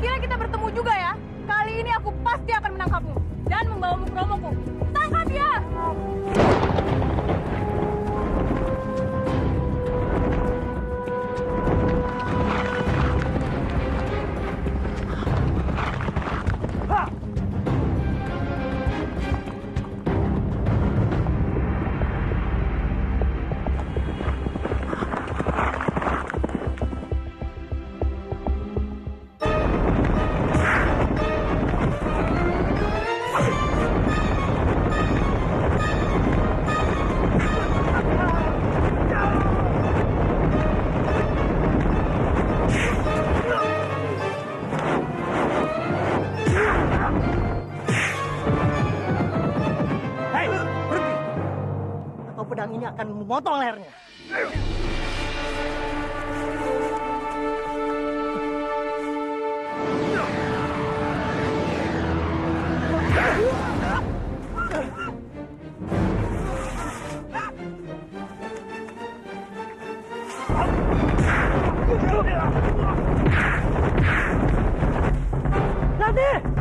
Akhirnya kita bertemu juga ya. Kali ini aku pasti akan menangkapmu dan membawamu ke romoku. Tangkap dia! Pedang ini akan memotong lehernya. Nanti!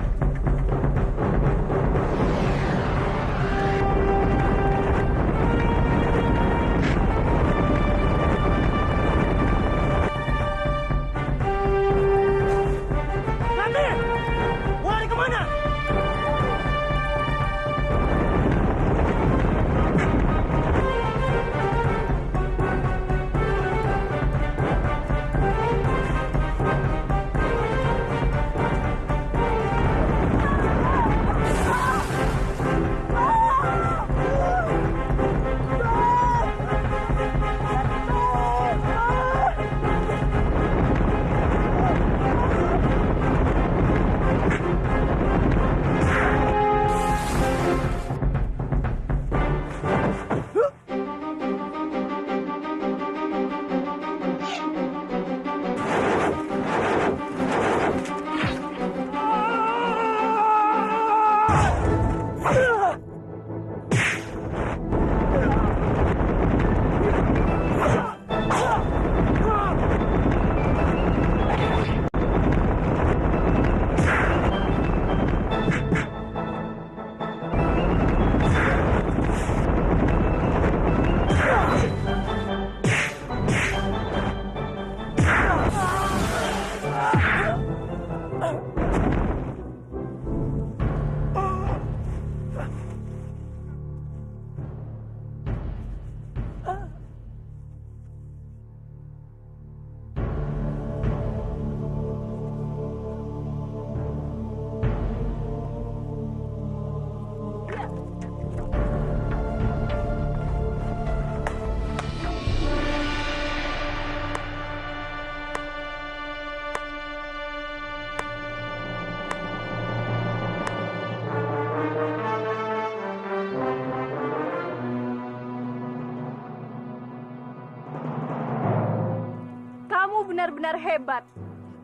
Benar-benar hebat.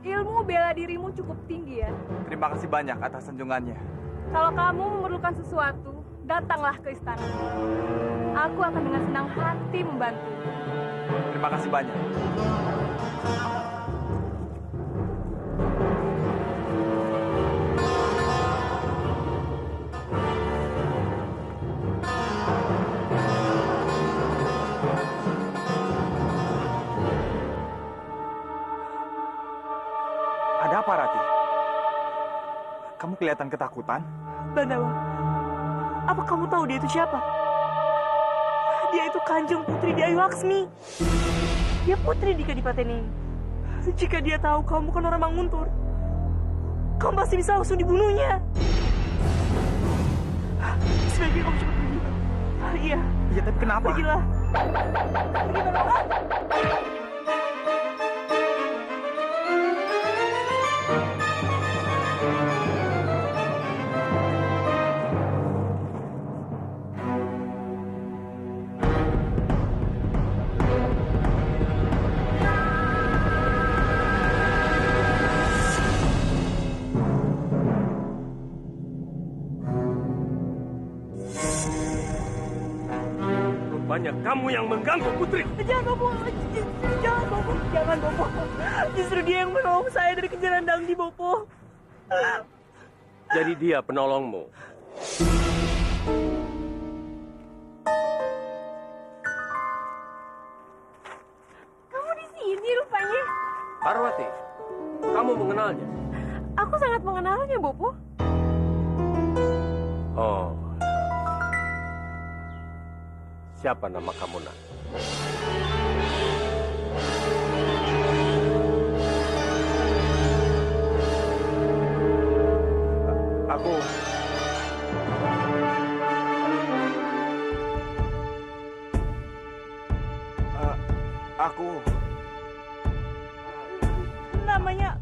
Ilmu bela dirimu cukup tinggi ya. Terima kasih banyak atas sanjungannya. Kalau kamu memerlukan sesuatu, datanglah ke istana. Aku akan dengan senang hati membantu. Terima kasih banyak. Ada apa, Rati? Kamu kelihatan ketakutan. Bandawa, apa kamu tahu dia itu siapa? Dia itu Kanjeng Putri di Ayu Laksmi. Dia putri di Kadipaten ini. Jika dia tahu kamu bukan orang Manguntur, kamu pasti bisa langsung dibunuhnya. Sebaiknya kamu cepat pergi. Iya. Iya, tapi kenapa? Pergilah. Pergi, Bandawa. Rupanya kamu yang mengganggu putri. Jangan bawa, jangan bawa. Jangan, Bopo. Justru dia yang menolong saya dari kejaran Dangdi, Bopo. Jadi dia penolongmu. Kamu di sini rupanya. Parwati, kamu mengenalnya? Aku sangat mengenalnya, Bopo. Oh. Siapa nama kamu, Nak? Aku Namanya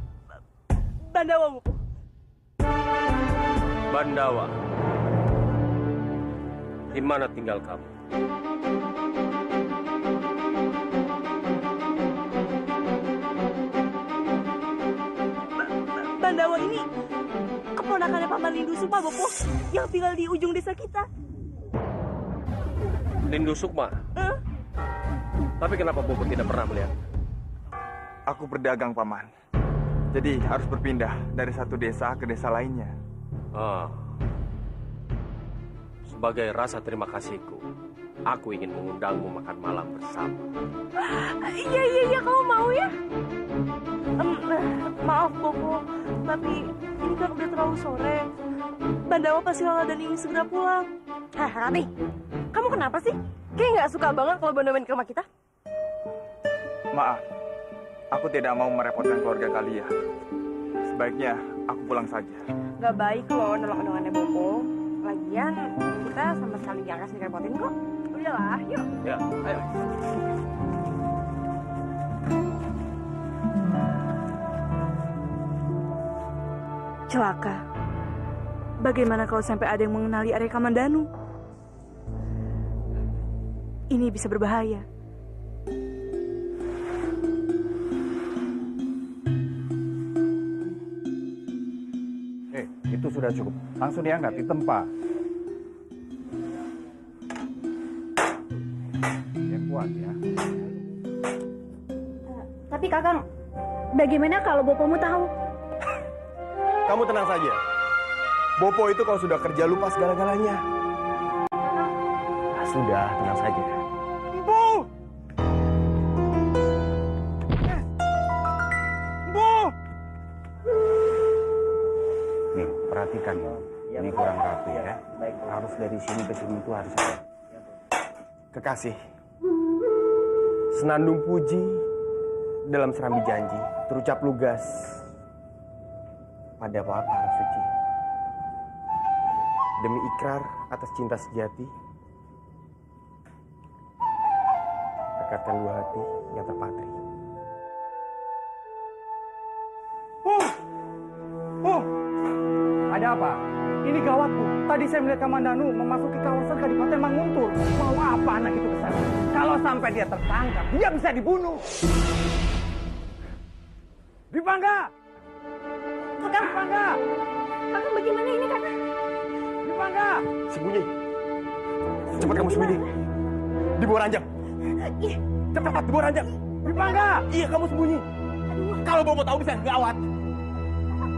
Bandawa, Bopo. Bandawa. Di mana tinggal kamu? Bandawa ini keponakannya Paman Lindu Sukma, Bopo, yang tinggal di ujung desa kita. Lindu Sukma. Tapi kenapa Bopo tidak pernah melihat? aku berdagang, Paman. Jadi harus berpindah dari satu desa ke desa lainnya. Ah. Sebagai rasa terima kasihku, aku ingin mengundangmu makan malam bersama. Iya, kamu mau ya? Maaf, Bopo, tapi ini kan udah terlalu sore. Bandawa pasti lelah dan ingin segera pulang. Rati, kamu kenapa sih? Kayak nggak suka banget kalau Bandawa main ke rumah kita. Maaf, aku tidak mau merepotkan keluarga kalian. Sebaiknya aku pulang saja. Nggak baik loh nolak-nolakannya Bopo. Lagian kita sama sekali nggak kasih repotin kok. Udahlah, yuk. Ya, ayo. Celaka. Bagaimana kalau sampai ada yang mengenali Arya Kamandanu? Ini bisa berbahaya. Itu sudah cukup. Langsung diangkat di tempat. Yang kuat ya. Tapi Kakang, bagaimana kalau Bopomu tahu? Kamu tenang saja. Bopo itu kalau sudah kerja lupa segala-galanya. Nah, sudah, tenang saja. Bu! Bu! Nih, perhatikan ya. Ini kurang rapi ya. Harus dari sini ke sini itu harus ada. Kekasih, senandung puji dalam serambi janji, terucap lugas pada para suci. Demi ikrar atas cinta sejati, rekatkan dua hati yang terpatri. Ada apa? Ini gawat, Bu. Tadi saya melihat Kamandanu memasuki kawasan Kadipaten Manguntur. Mau apa anak itu ke sana? Kalau sampai dia tertangkap, dia bisa dibunuh. Dipangga! Kakang, Dipangga! Kakang bagaimana ini Kakang? Dipangga! Sembunyi. Cepat kamu sembunyi. Di bawah ranjang. Cepat, di bawah ranjang. Dipangga! Iya, kamu sembunyi. Kalau Bopo tahu bisa gawat.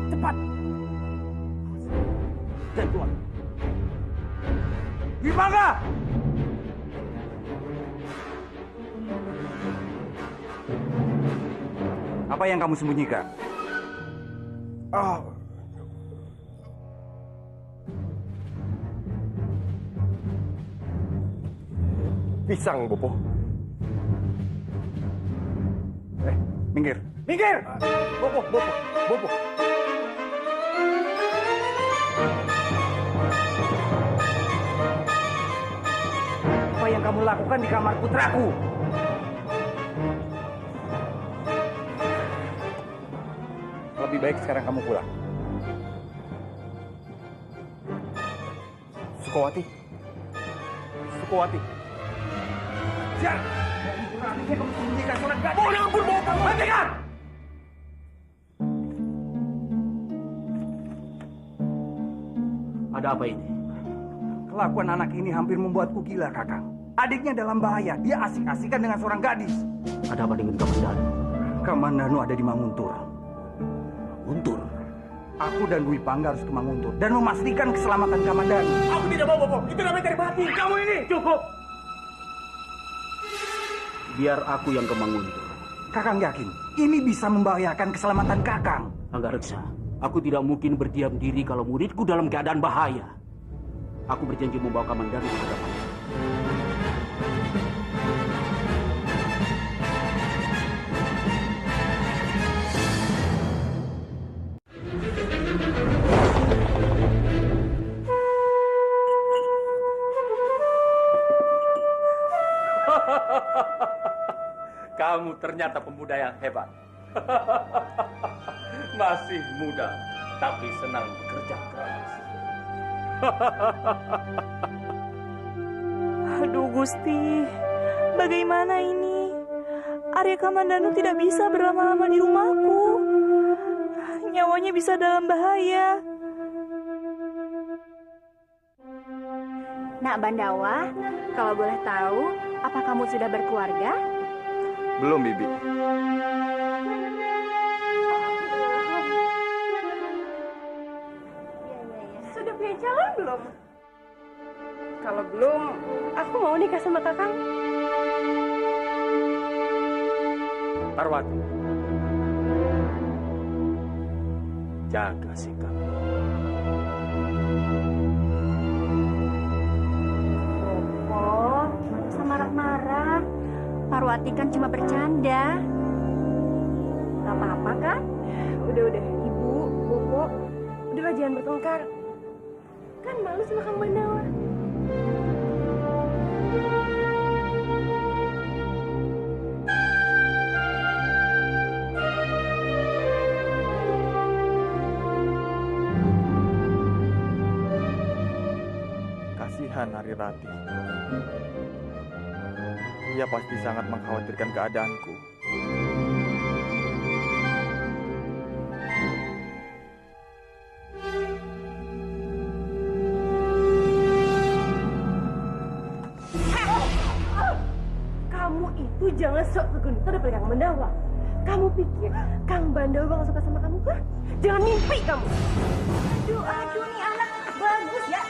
Cepat! Jangan keluar. Dipangga! Apa yang kamu sembunyikan? Ah. Pisang, Bopo. Minggir! Minggir! Bopo, Bopo, Bopo. Apa yang kamu lakukan di kamar putraku? Lebih baik sekarang kamu pulang. Sukowati. Sukowati. Siap! Berani kamu sembunyikan surat gadis. Oh, ampun, Bopo. Hentikan! Ada apa ini? Kelakuan anak ini hampir membuatku gila, Kakang. Adiknya dalam bahaya. Dia asik-asikan dengan seorang gadis. Ada apa dengan Kamandanu? Kamandanu ada di Manguntur. Untur. Aku dan Dwi Pangga harus ke Manguntur dan memastikan keselamatan Kamandanu. Aku tidak mau, Bopo. Itu namanya cari mati. Kamu ini cukup. Biar aku yang ke Manguntur. Kakang yakin ini bisa membahayakan keselamatan Kakang. Anggareksa, aku tidak mungkin berdiam diri kalau muridku dalam keadaan bahaya. Aku berjanji membawa Kamandanu ke hadapan. Kamu ternyata pemuda yang hebat. Masih muda, tapi senang bekerja keras. Aduh Gusti, bagaimana ini? Arya Kamandanu tidak bisa berlama-lama di rumahku. Nyawanya bisa dalam bahaya. Nak Bandawa, kalau boleh tahu, apa kamu sudah berkeluarga? Belum, Bibi. Sudah punya calon belum? Kalau belum, aku mau nikah sama kakang. Parwati, jaga sikap. Oh, nggak usah marah-marah. Parwati kan cuma bercanda. Gak apa-apa kan? Udah, Ibu, Bopo, udahlah jangan bertengkar. Kan malu sama Kang Bandawa. Kasihan Nari Rati. Ia pasti sangat mengkhawatirkan keadaanku. Kamu itu jangan sok kegentar daripada Kang Bandawa. Kamu pikir Kang Bandawa gak suka sama kamu? Hah? Jangan mimpi kamu. Aduh, nih anak bagus ya.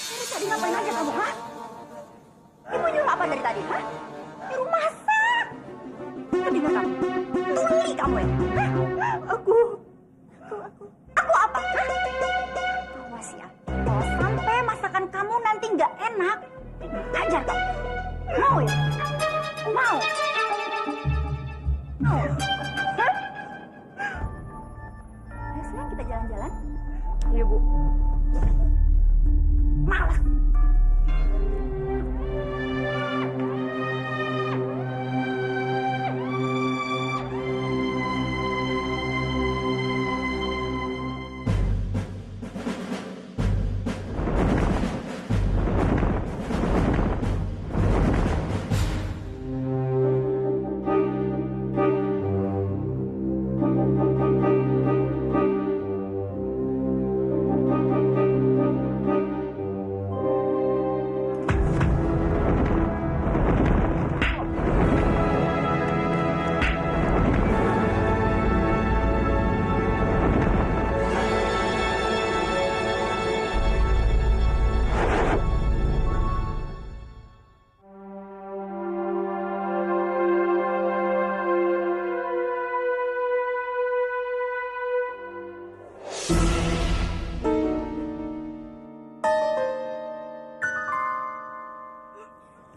Dari tadi ngapain aja kamu, hah? Ibu nyuruh apa dari tadi, hah? Nyuruh masak. Tadi nggak kamu? Tuli kamu ya? Hah? Aku apa? Hah? Awas ya, kalau sampai masakan kamu nanti nggak enak, hajar kamu. Mau ya? Mau? Mau? Hah? Ayo sekarang kita jalan-jalan. Iya, Bu. Malas.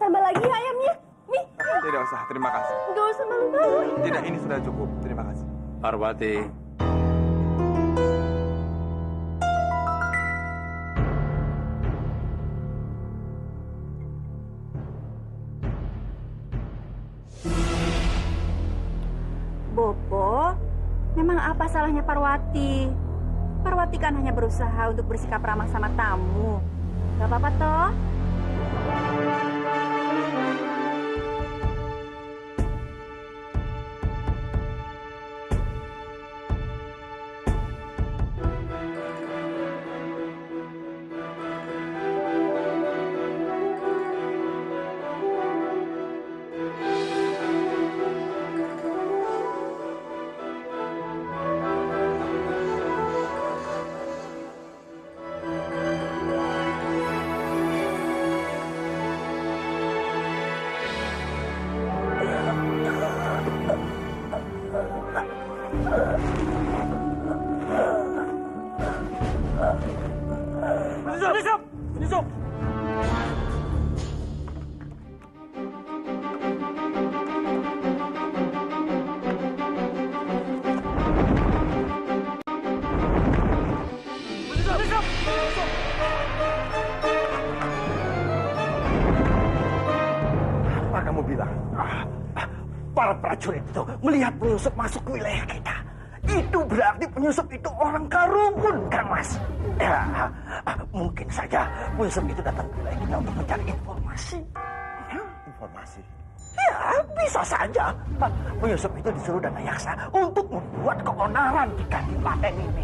Tambah lagi ya ayamnya. Nih. Tidak usah, terima kasih. Nggak usah malu-malu. Tidak, ini sudah cukup. Terima kasih. Parwati, Bopo, memang apa salahnya Parwati? Parwati kan hanya berusaha untuk bersikap ramah sama tamu. Gak apa-apa toh? Penyusup! Apa kamu bilang? Para prajurit itu melihat penyusup masuk ke wilayah kita. Itu berarti penyusup itu orang Karungun, Kang Mas. Ya, mungkin saja penyusup itu datang ke wilayah kita untuk mencari informasi. Informasi? Ya, bisa saja. Penyusup itu disuruh Dana Yaksa untuk membuat keonaran di Kadipaten ini.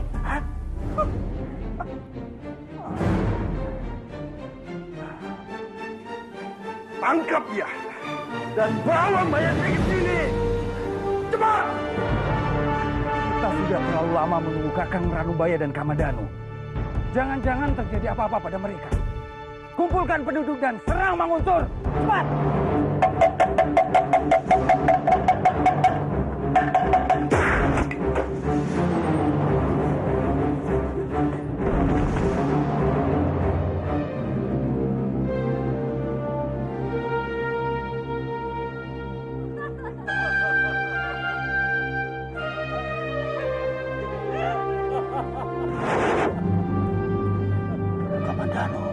Tangkap dia dan bawa mayatnya ke sini. Cepat! Kita sudah terlalu lama menunggu Kakang Ranubaya dan Kamandanu. Jangan-jangan terjadi apa-apa pada mereka. Kumpulkan penduduk dan serang Manguntur. Cepat! Kamandanu.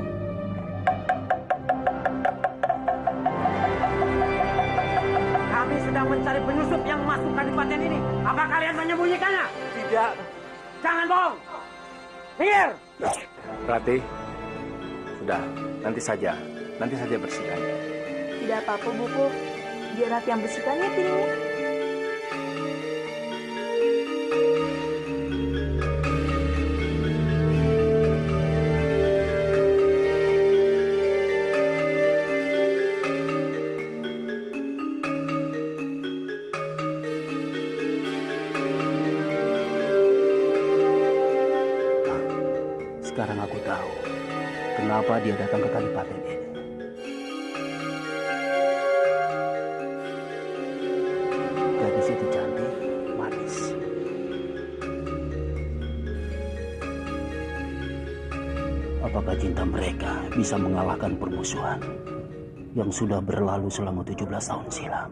Kami sedang mencari penyusup yang masuk kadipaten ini. Apa kalian menyembunyikannya? Tidak. Jangan bohong. Minggir! Rati, sudah, nanti saja bersihkan. Tidak apa-apa, Buku. Biar Rati yang bersihkan ya piringnya. Sekarang aku tahu kenapa dia datang ke kadipaten ini. Gadis itu cantik, manis. Apakah cinta mereka bisa mengalahkan permusuhan yang sudah berlalu selama 17 tahun silam?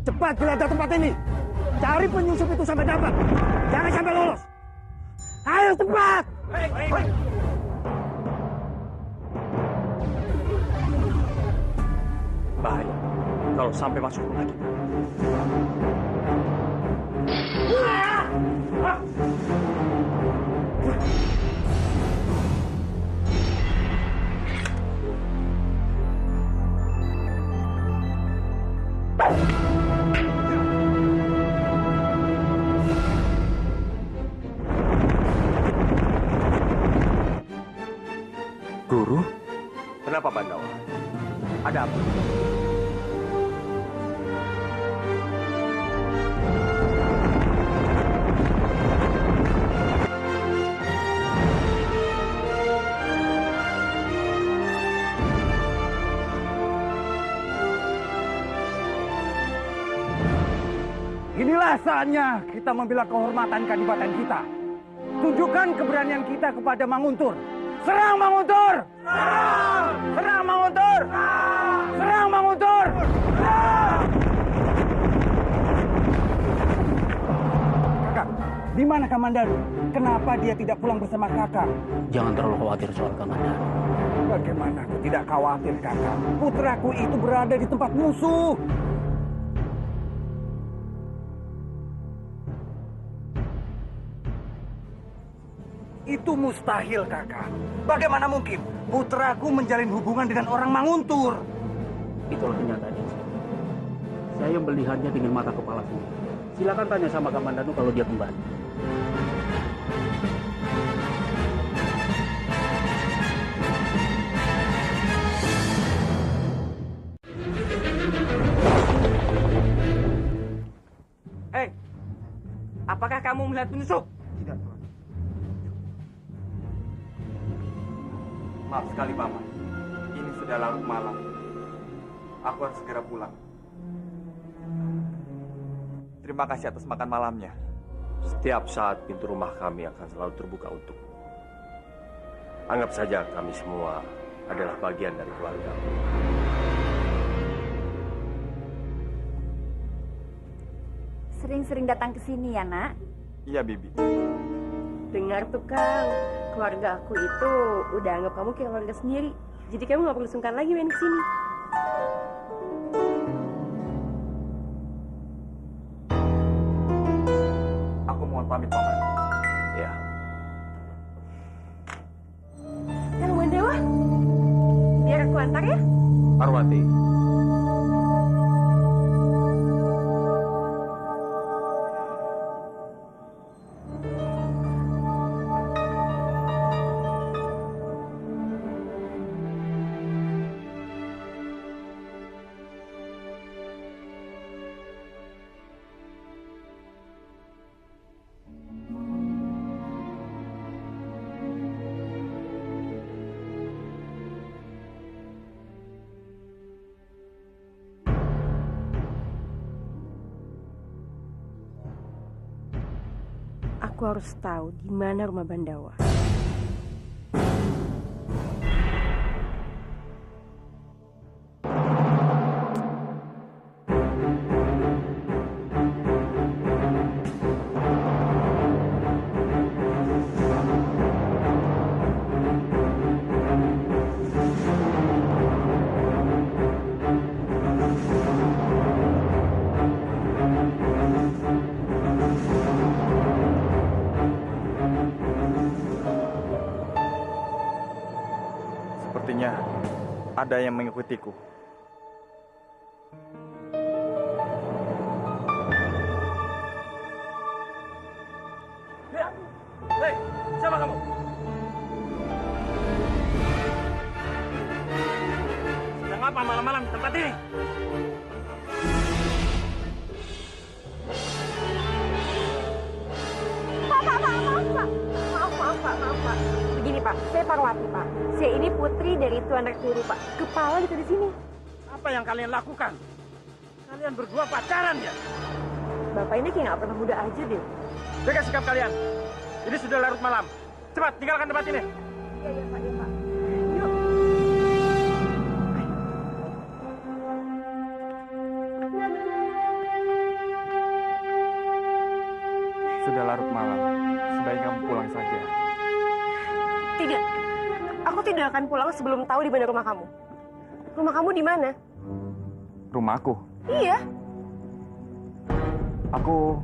Cepat geledah tempat ini. Cari penyusup itu sampai dapat. Jangan sampai lolos. Ayo cepat. Bahaya kalau sampai masuk rumah kita. Guru? Kenapa Bandawa? Ada apa? Inilah saatnya kita membela kehormatan kadipaten kita. Tunjukkan keberanian kita kepada Manguntur. Serang Manguntur! Serang! Serang Manguntur! Serang! Serang Manguntur! Serang! Kakak, di mana Kamandanu? Kenapa dia tidak pulang bersama kakak? Jangan terlalu khawatir soal Kamandanu. Bagaimana aku tidak khawatir, kakak? Putraku itu berada di tempat musuh. Itu mustahil, kakak. Bagaimana mungkin putraku menjalin hubungan dengan orang Manguntur? Itulah kenyataannya. Saya melihatnya dengan mata kepala sendiri. Silakan tanya sama Kamandanu kalau dia kembali. Hei, apakah kamu melihat penyusup? Tidak, Tuan. Maaf sekali, Paman. Ini sudah larut malam. Aku harus segera pulang. Terima kasih atas makan malamnya. Setiap saat pintu rumah kami akan selalu terbuka untukmu. Anggap saja kami semua adalah bagian dari keluarga. Sering-sering datang ke sini ya, Nak? Iya, Bibi. Dengar tuh, Kang. Keluarga aku itu udah anggap kamu kayak keluarga sendiri. Jadi kamu nggak perlu sungkan lagi main ke sini. Aku mohon pamit, Paman. Ya, Kang Mandawa, biar aku antar ya. Parwati. Aku harus tahu di mana rumah Bandawa. Sepertinya ada yang mengikutiku. Hei, siapa kamu? Sedang apa malam-malam di tempat ini? Maaf, Pak. Begini, Pak. Saya Parwati, Pak. Saya ini putri dari Tuan Rekturu, Pak. Kepala gitu di sini. Apa yang kalian lakukan? Kalian berdua pacaran ya? Bapak ini kayak nggak pernah muda aja deh. Jaga sikap kalian. Ini sudah larut malam. Cepat, tinggalkan tempat ini. Iya, Pak. Yuk. Sudah larut malam. Sebaiknya kamu pulang saja. Tidak. Aku tidak akan pulang sebelum tahu di mana rumah kamu. Rumah kamu di mana? Rumahku. Iya. Aku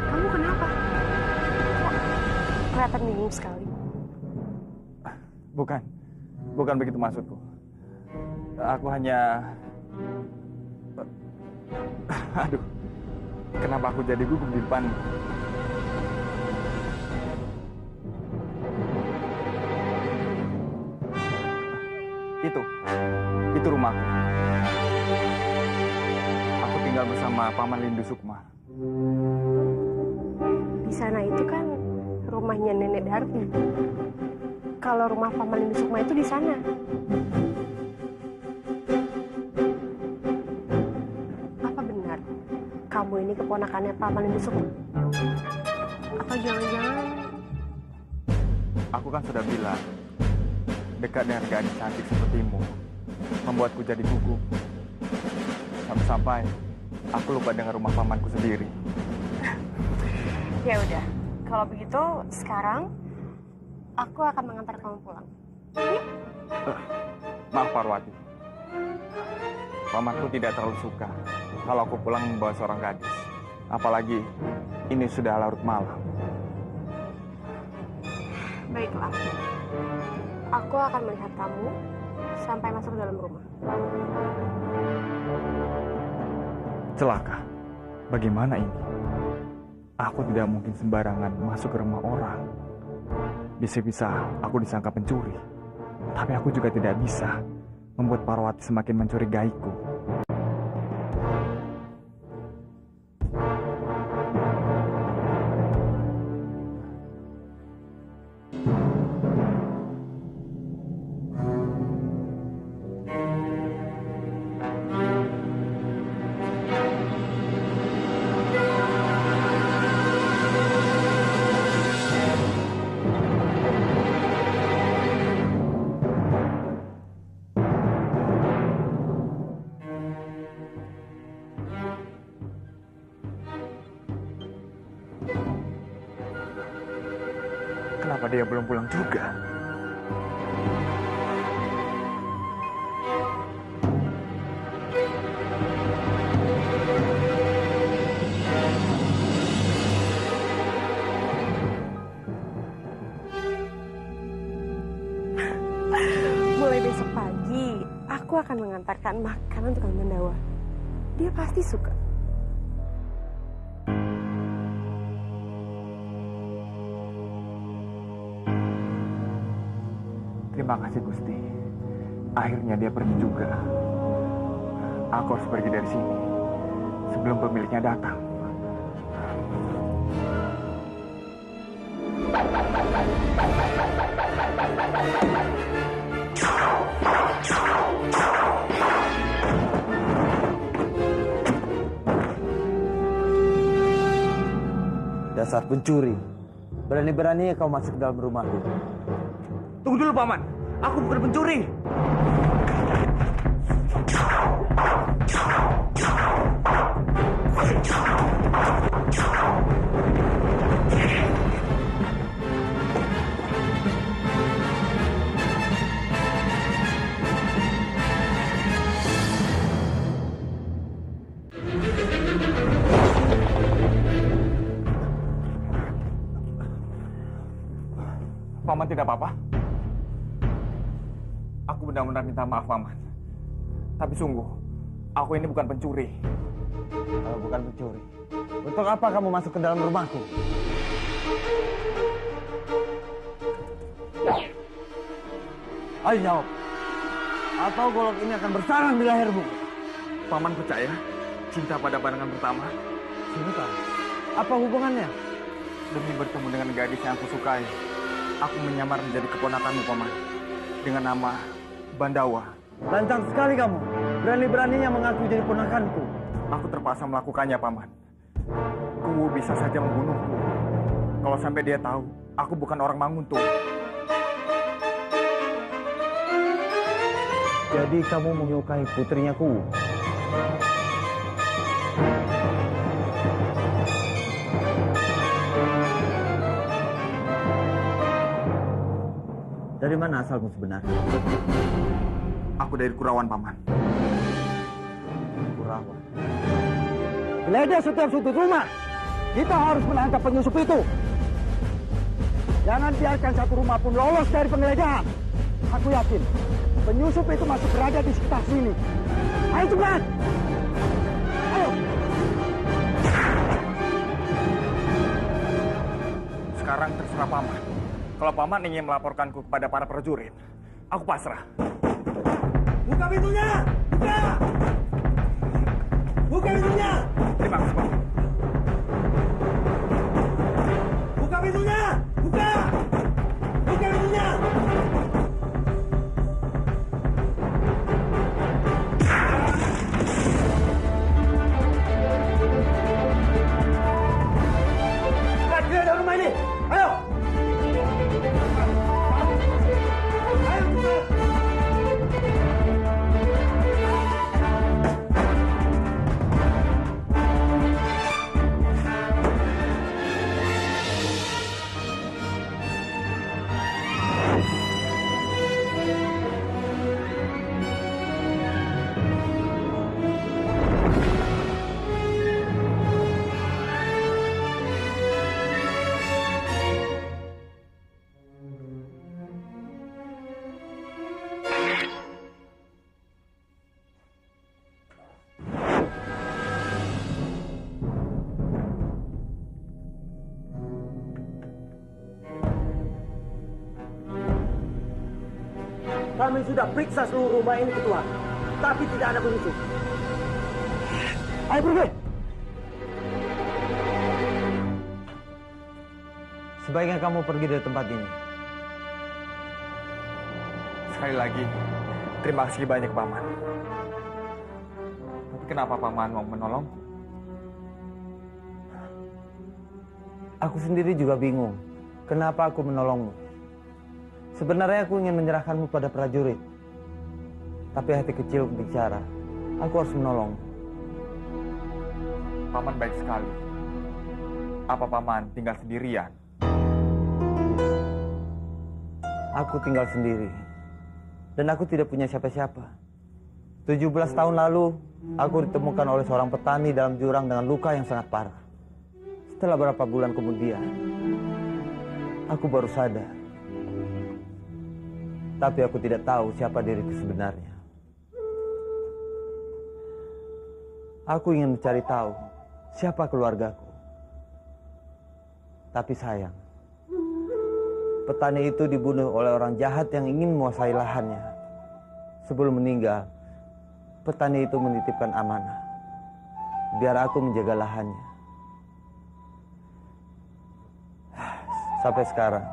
Kamu kenapa? Kok kelihatan bingung sekali. bukan begitu maksudku. Aku hanya aduh. Kenapa aku jadi gugup di depan? Itu rumahku. Aku tinggal bersama Paman Lindu Sukma. Di sana itu kan rumahnya Nenek Darti. Kalau rumah Paman Lindu Sukma itu di sana. Apa benar kamu ini keponakannya Paman Lindu Sukma? Apa jangan-jangan Aku kan sudah bilang, dekat dengan gadis cantik sepertimu membuatku jadi gugup. Sampai-sampai aku lupa dengan rumah pamanku sendiri. Ya udah, kalau begitu sekarang aku akan mengantar kamu pulang. Maaf Parwati, pamanku tidak terlalu suka kalau aku pulang membawa seorang gadis. Apalagi ini sudah larut malam. Baiklah, aku akan melihat kamu sampai masuk ke dalam rumah. Celaka, bagaimana ini? Aku tidak mungkin sembarangan masuk ke rumah orang. Bisa-bisa aku disangka pencuri. Tapi aku juga tidak bisa membuat Parwati semakin mencurigaiku. dia belum pulang juga? Mulai besok pagi, aku akan mengantarkan makanan untuk Kang Mandawa. Dia pasti suka. Terima kasih Gusti. Akhirnya dia pergi juga. Aku harus pergi dari sini sebelum pemiliknya datang. Dasar pencuri. Berani-beraninya kau masuk ke dalam rumahku. Tunggu dulu, Paman. Aku bukan pencuri. Paman tidak apa-apa? Aku benar-benar minta maaf, Paman. Tapi sungguh, aku ini bukan pencuri. Kalau bukan pencuri, untuk apa kamu masuk ke dalam rumahku? Ayo jawab. Atau golok ini akan bersarang di lehermu. Paman percaya cinta pada pandangan pertama? Cinta? Apa hubungannya? Demi bertemu dengan gadis yang aku sukai, aku menyamar menjadi keponakanmu, Paman. Dengan nama Bandawa. Lancang sekali kamu. Berani-beraninya mengaku jadi ponakanku. Aku terpaksa melakukannya, Paman. Kuwu bisa saja membunuhku. Kalau sampai dia tahu, aku bukan orang Manguntung. Jadi kamu menyukai putrinya Kuwu? Dari mana asalmu sebenarnya? Aku dari Kurawan, Paman. Kurawan. Geledah setiap sudut rumah. Kita harus menangkap penyusup itu. Jangan biarkan satu rumah pun lolos dari penggeledahan. Aku yakin penyusup itu masih berada di sekitar sini. Ayo cepat! Ayo! Sekarang terserah Paman. Kalau Paman ingin melaporkanku kepada para prajurit, aku pasrah. Buka pintunya! Buka! Buka pintunya! Terima kasih, Paman. Buka pintunya! Buka! Buka pintunya! Dia dalam rumah ini! Ayo! Ayo cepat! Kami sudah periksa seluruh rumah ini, Ketua. Tapi tidak ada penyusup. Ayo pergi! Sebaiknya kamu pergi dari tempat ini. Sekali lagi, terima kasih banyak, Paman. Tapi kenapa Paman mau menolongku? Aku sendiri juga bingung. Kenapa aku menolongmu? Sebenarnya aku ingin menyerahkanmu pada prajurit. Tapi hati kecil bicara. Aku harus menolongmu. Paman baik sekali. Apa Paman tinggal sendirian? Aku tinggal sendiri. Dan aku tidak punya siapa-siapa. 17 tahun lalu, aku ditemukan oleh seorang petani dalam jurang dengan luka yang sangat parah. Setelah beberapa bulan kemudian, aku baru sadar. Tapi aku tidak tahu siapa diriku sebenarnya. Aku ingin mencari tahu siapa keluargaku. Tapi sayang, petani itu dibunuh oleh orang jahat yang ingin menguasai lahannya. Sebelum meninggal, petani itu menitipkan amanah, biar aku menjaga lahannya. Sampai sekarang,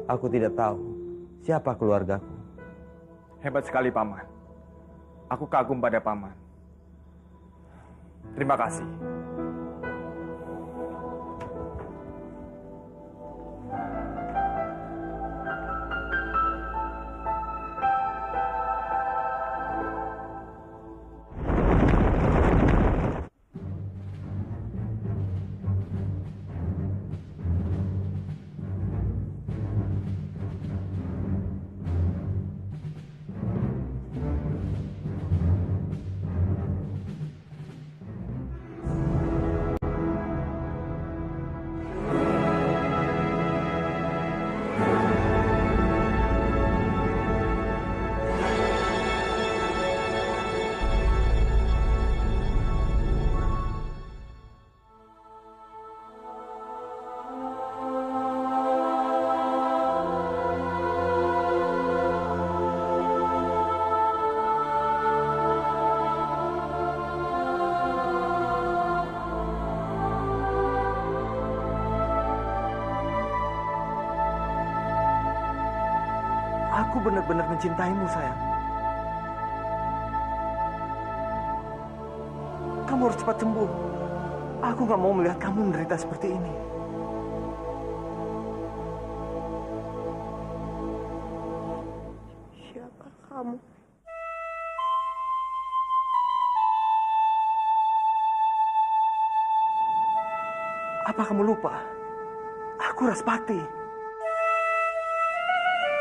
aku tidak tahu siapa keluargaku. Hebat sekali, Paman. Aku kagum pada Paman. Terima kasih. Aku benar-benar mencintaimu, sayang. Kamu harus cepat sembuh. Aku gak mau melihat kamu menderita seperti ini. Siapa kamu? Apa kamu lupa? Aku Raspati.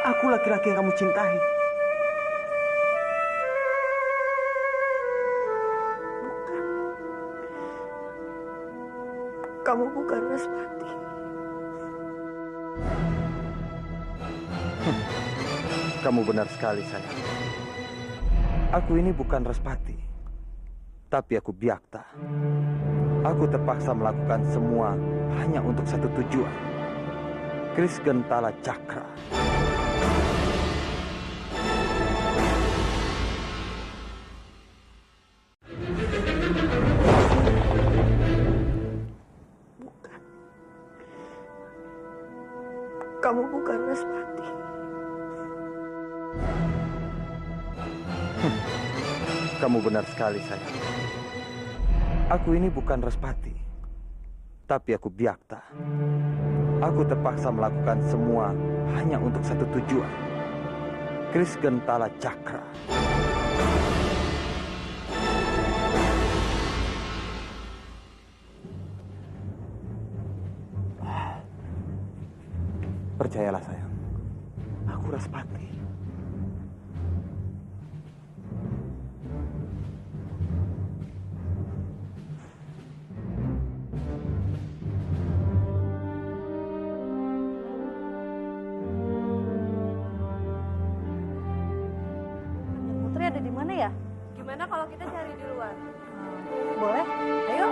Aku laki-laki yang kamu cintai. Kamu bukan Raspati. Kamu benar sekali, sayang. Aku ini bukan Raspati, tapi aku Byakta. Aku terpaksa melakukan semua hanya untuk satu tujuan. Kris Gentala Cakra. Kamu bukan Raspati. Kamu benar sekali, sayang. Aku ini bukan Raspati, tapi aku Byakta. Aku terpaksa melakukan semua hanya untuk satu tujuan. Kris Gentala Cakra. Percayalah, sayang. Aku Raspati. Putri ada di mana ya? Gimana kalau kita cari di luar? Boleh, ayo.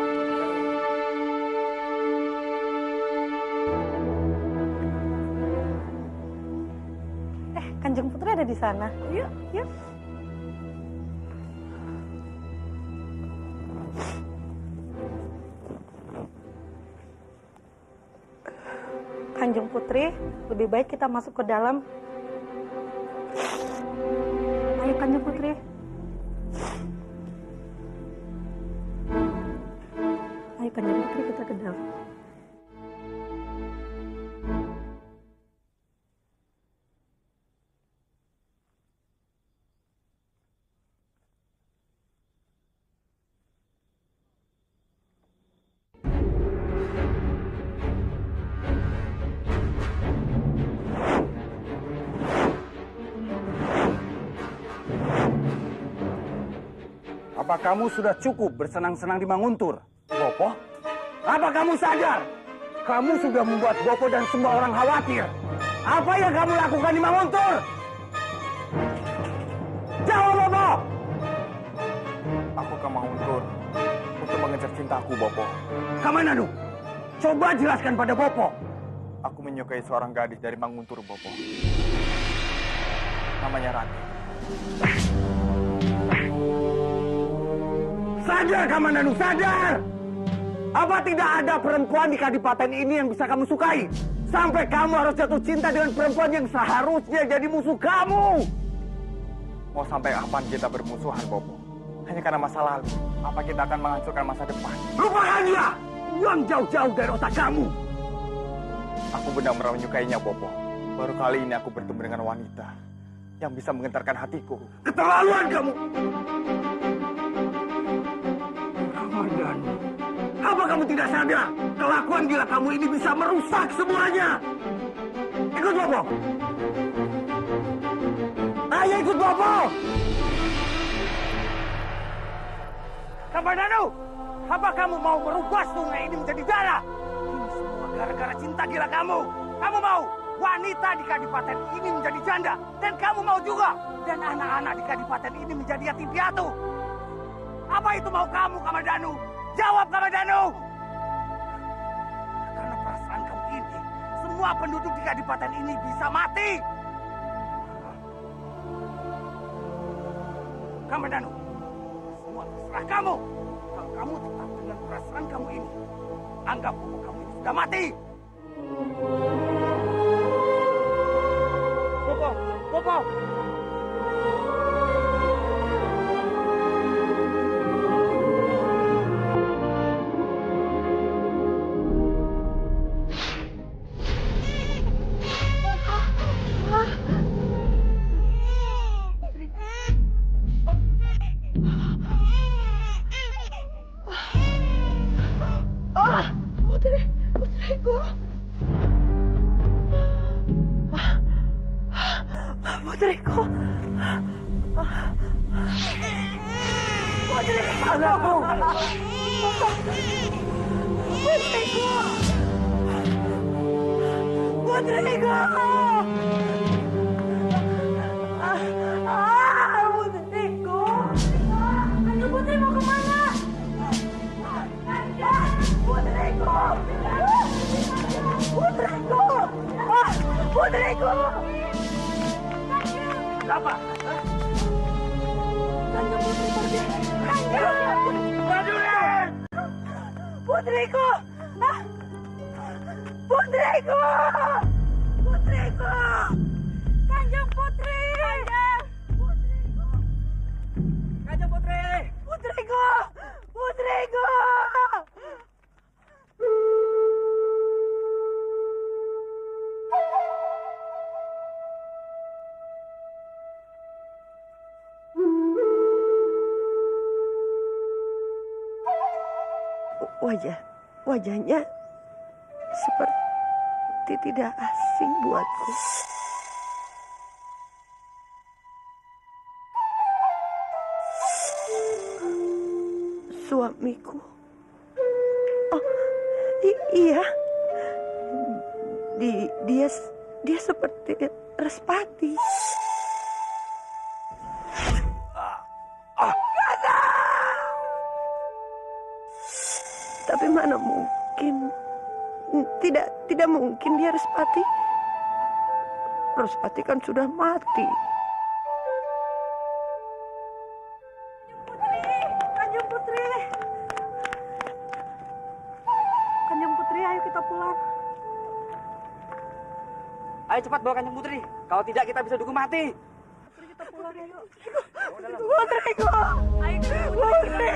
Kanjeng Putri ada di sana. Yuk, yuk. Kanjeng Putri, lebih baik kita masuk ke dalam. Ayo Kanjeng Putri. Ayo Kanjeng Putri, kita ke dalam. Apa kamu sudah cukup bersenang-senang di Manguntur, Bopo? Apa kamu sadar? Kamu sudah membuat Bopo dan semua orang khawatir. Apa yang kamu lakukan di Manguntur? Jawab, Bopo! Aku ke Manguntur untuk mengejar cintaku, Bopo. Kamananu, coba jelaskan pada Bopo. Aku menyukai seorang gadis dari Manguntur, Bopo. Namanya Ranti. Sadar, Kamananu, sadar! Apa tidak ada perempuan di kadipaten ini yang bisa kamu sukai? Sampai kamu harus jatuh cinta dengan perempuan yang seharusnya jadi musuh kamu! Mau sampai kapan kita bermusuhan, Bopo? Hanya karena masa lalu. Apa kita akan menghancurkan masa depan? Lupakan dia! Buang jauh-jauh dari otak kamu! Aku benar-benar menyukainya, Bopo. Baru kali ini aku bertemu dengan wanita yang bisa menggentarkan hatiku. Keterlaluan kamu! Kamananu, apa kamu tidak sadar? Kelakuan gila kamu ini bisa merusak semuanya! Ikut Bopo! Ayo ikut Bopo! Kamananu, apa kamu mau merubah sungai ini menjadi darah? Ini semua gara-gara cinta gila kamu. Kamu mau wanita di kadipaten ini menjadi janda. Dan kamu mau juga. Dan anak-anak di kadipaten ini menjadi yatim piatu. Apa itu mau kamu, Kamadanu? Jawab, Kamadanu! Karena perasaan kamu ini, semua penduduk di kadipaten ini bisa mati. Kamadanu, semua terserah kamu. Kalau kamu tetap dengan perasaan kamu ini, anggap bahwa kamu ini sudah mati. Bopo, Bopo. Putriku. Putriku. Anakku. Putriku. Putriku. Putriku. Aduh, Putri mau kemana? Putriku. Putriku. Putriku. Apa? Kanjeng Putri pergi. Prajurit! Putriku. Putriku. Putriku. Kanjeng Putri. Putriku. Kanjeng Putri! Putriku. Putriku. Wajahnya seperti tidak asing buatku. Suamiku. Oh, iya. Dia seperti Respati. Tapi mana mungkin? Tidak mungkin dia Respati. Respati kan sudah mati. Kanjeng Putri. Kanjeng Putri, ayo kita pulang. Ayo cepat bawa Kanjeng Putri. Kalau tidak kita bisa dihukum mati. Kita pulang ya, yuk. Putriku. Ayo Putri.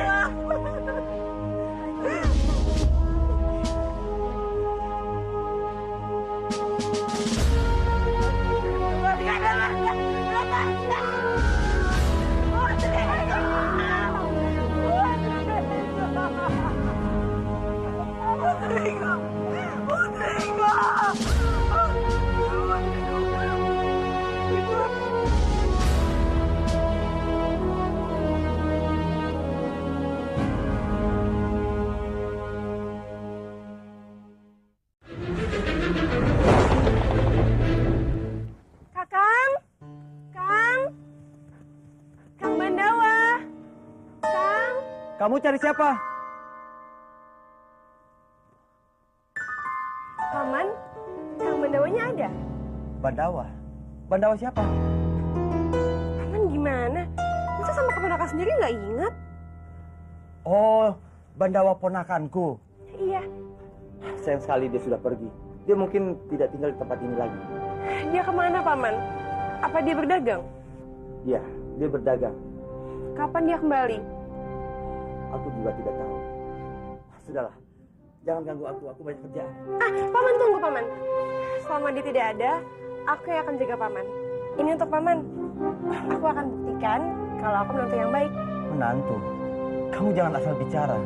Kamu cari siapa? Paman, Kang Bandawanya ada? Bandawa. Bandawa siapa? Paman gimana? Masa sama keponakan sendiri nggak ingat? Oh, Bandawa ponakanku. Iya, Sayang sekali dia sudah pergi. Dia mungkin tidak tinggal di tempat ini lagi. dia kemana Paman? Apa dia berdagang? Iya, dia berdagang. Kapan dia kembali? Aku juga tidak tahu. Sudahlah, jangan ganggu aku banyak kerjaan. Paman tunggu Paman. Selama dia tidak ada, aku yang akan jaga Paman. Ini untuk Paman. Aku akan buktikan kalau aku menantu yang baik. Menantu, kamu jangan asal bicara.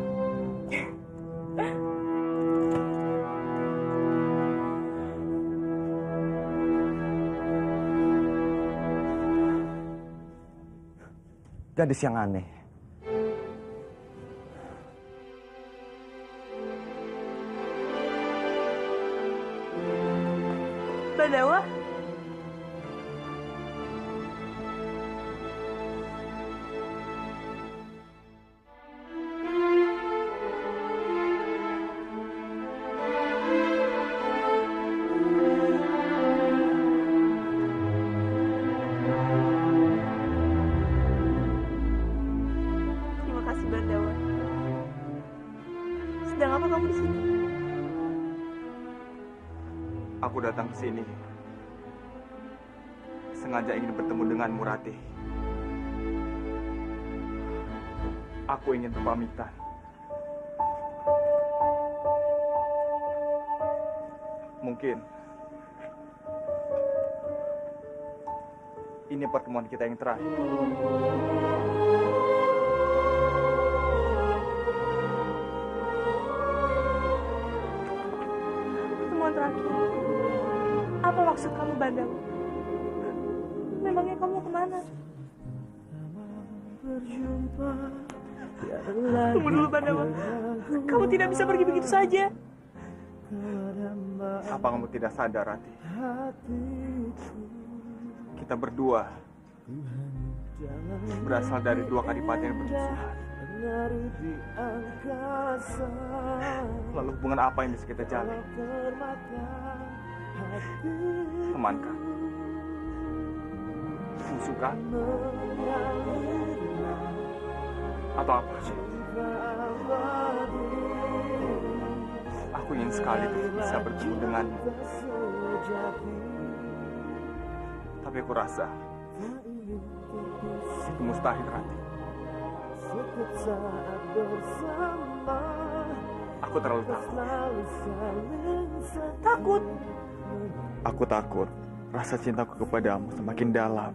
Gadis yang aneh. Bandawa? Terima kasih Bandawa. Sedang apa kamu di sini? Aku datang ke sini sengaja ingin bertemu denganmu, Ratih. Aku ingin berpamitan. Mungkin ini pertemuan kita yang terakhir. Pertemuan terakhir. Apa maksud kamu, Bandawa? Memangnya kamu kemana? Tunggu dulu, Bandawa. Kamu tidak bisa pergi begitu saja. Apa kamu tidak sadar, Ratih? Kita berdua berasal dari dua kadipaten yang bermusuhan. Lalu hubungan apa yang bisa kita jalin? Temankah? Musuhkah? Atau apa? Aku ingin sekali bisa bertemu denganmu. Tapi aku rasa itu mustahil, Ratih. Aku terlalu takut. Takut? Aku takut rasa cintaku kepadamu semakin dalam.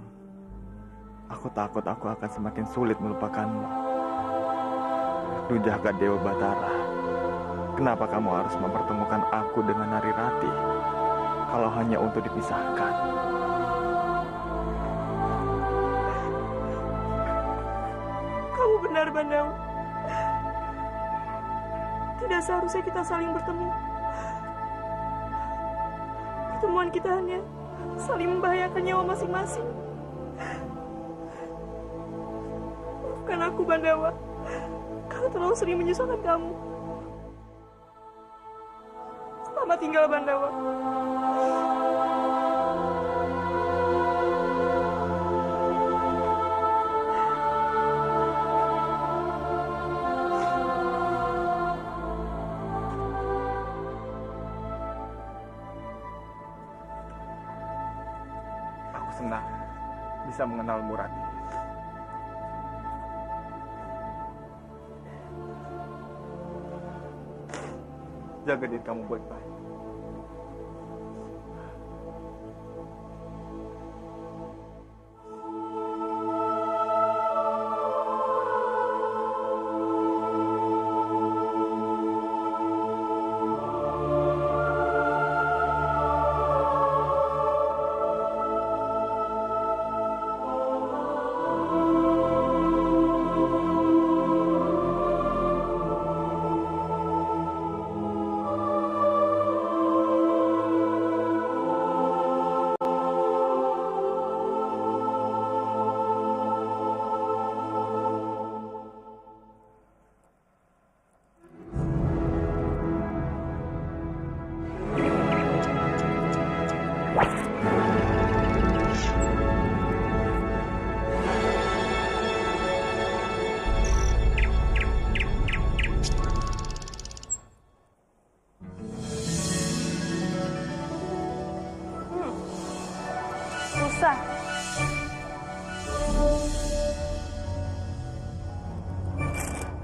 Aku takut aku akan semakin sulit melupakanmu. Duh jagat Dewa Batara, kenapa kamu harus mempertemukan aku dengan Nari Ratih kalau hanya untuk dipisahkan? Kamu benar, Bandawa. Tidak seharusnya kita saling bertemu. Pertemuan kita hanya saling membahayakan nyawa masing-masing. Maafkan aku, Bandawa. Karena terlalu sering menyusahkan kamu. Selamat tinggal, Bandawa. Aku senang bisa mengenalmu, Ratih. Jaga diri kamu baik-baik.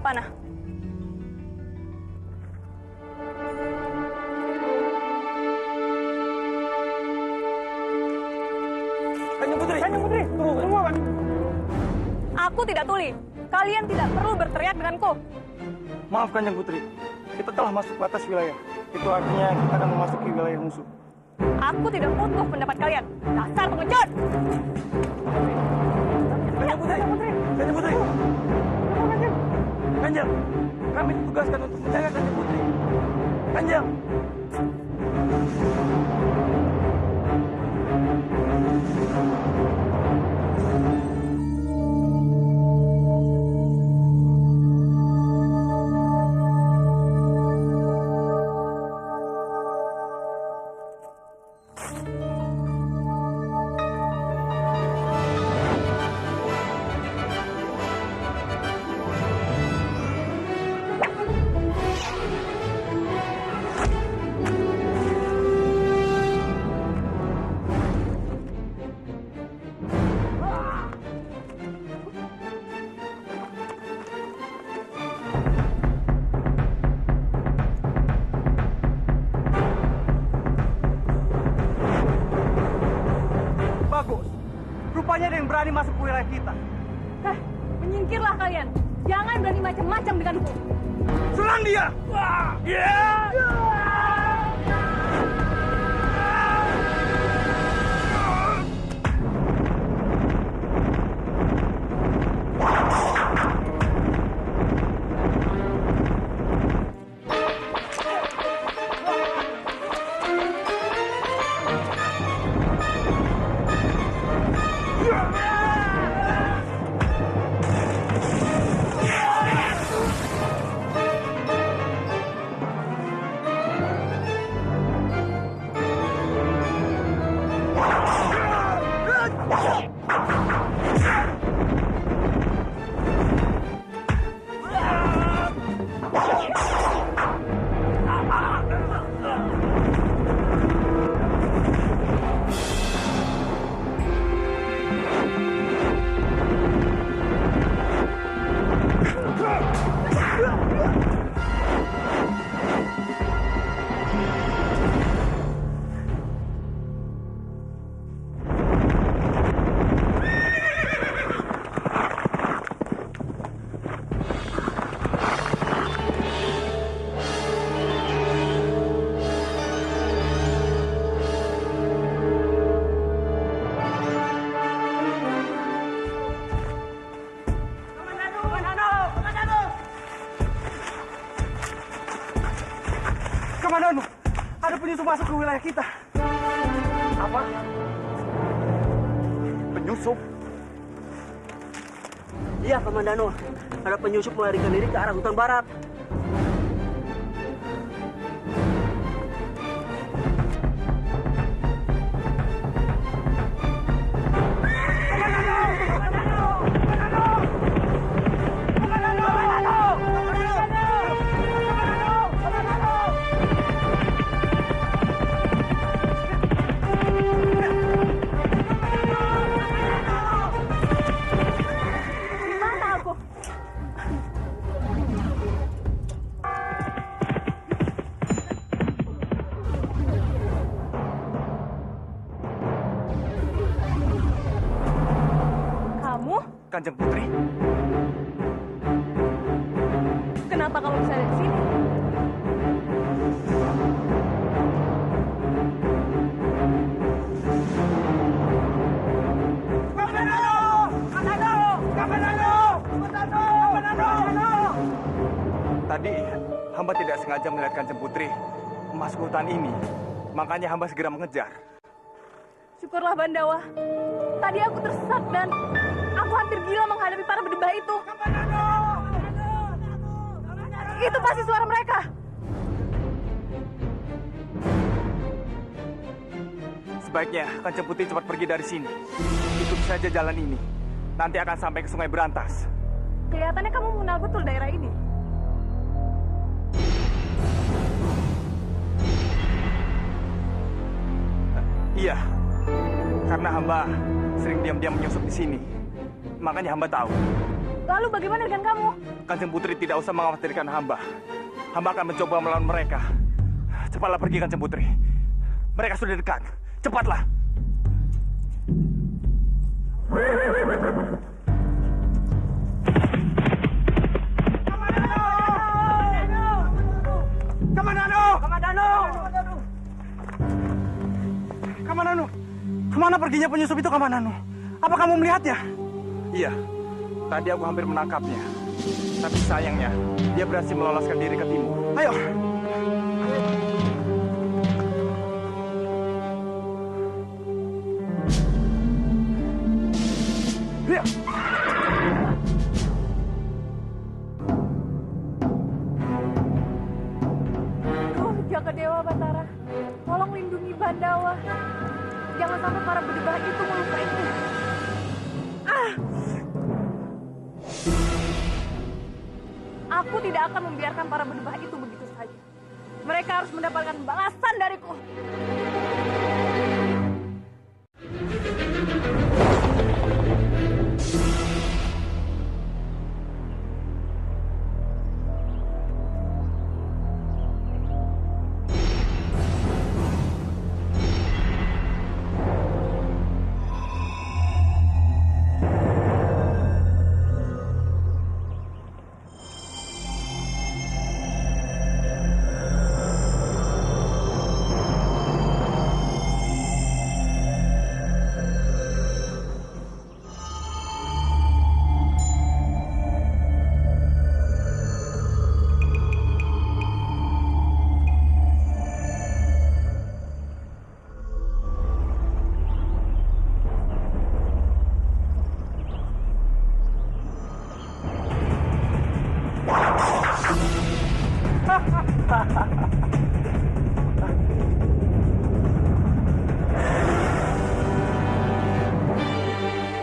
Japana. Kanjeng Putri, tunggu apa? Aku tidak tuli. Kalian tidak perlu berteriak denganku. Maaf Kanjeng Putri, kita telah masuk batas wilayah. Itu artinya kita akan memasuki wilayah musuh. Aku tidak butuh pendapat kalian. Dasar pengecut! Kanjeng Putri. Kanjeng, kami ditugaskan untuk menjaga Kanjeng Putri. Kanjeng. Bagus. Rupanya ada yang berani masuk ke wilayah kita. Menyingkirlah kalian. Jangan berani macam-macam denganku. Serang dia! Komandan, ada penyusup masuk ke wilayah kita. Apa? Penyusup? Iya, Kamandano. Ada penyusup melarikan diri ke arah hutan barat. Kanjeng Putri. Kenapa kamu bisa ada di sini? Tadi hamba tidak sengaja melihat Kanjeng Putri masuk hutan ini. Makanya hamba segera mengejar. Syukurlah Bandawa. Tadi aku tersesat dan aku hampir gila menghadapi para berdebah itu. Itu pasti suara mereka. Sebaiknya Kanjeng Putri cepat pergi dari sini. Ikuti saja jalan ini. Nanti akan sampai ke Sungai Berantas. Kelihatannya kamu mengenal betul daerah ini. Iya, karena hamba sering diam-diam menyusup di sini. Makanya hamba tahu. Lalu bagaimana dengan kamu? Kanjeng Putri tidak usah mengkhawatirkan hamba. Hamba akan mencoba melawan mereka. Cepatlah pergi, Kanjeng Putri. Mereka sudah dekat. Cepatlah. Kamanano, kemana perginya penyusup itu, Kamanano? Apa kamu melihatnya? Iya, tadi aku hampir menangkapnya. Tapi sayangnya, dia berhasil meloloskan diri ke timur. Ayo. Iya. Jaga Dewa Batara, tolong lindungi Bandawa. Jangan sampai para berdebah itu melukainya. Aku tidak akan membiarkan para berdebah itu begitu saja. Mereka harus mendapatkan balasan dariku.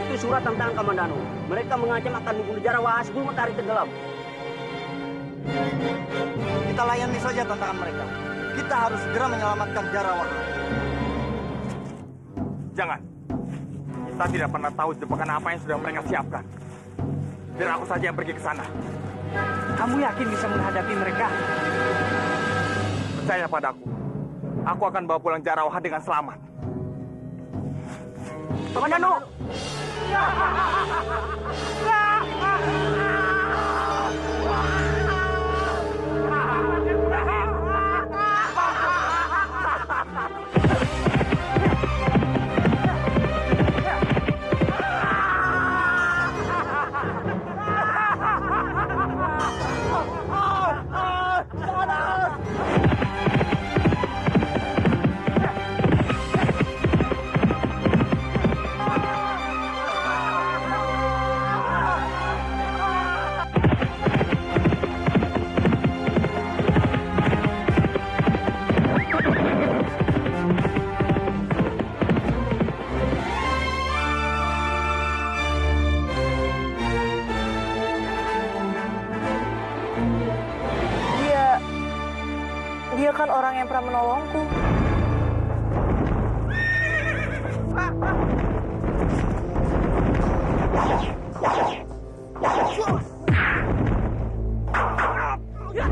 Itu surat tentang Kamandano. Mereka mengancam akan membunuh Jarawa sebelum matahari tenggelam. Kita layani saja tantangan mereka. Kita harus segera menyelamatkan Jarawa. Jangan. Kita tidak pernah tahu jebakan apa yang sudah mereka siapkan. Biar aku saja yang pergi ke sana. Kamu yakin bisa menghadapi mereka? Percaya padaku. Aku akan bawa pulang Jarawa dengan selamat. Kamandano! Dia kan orang yang pernah menolongku. Ya.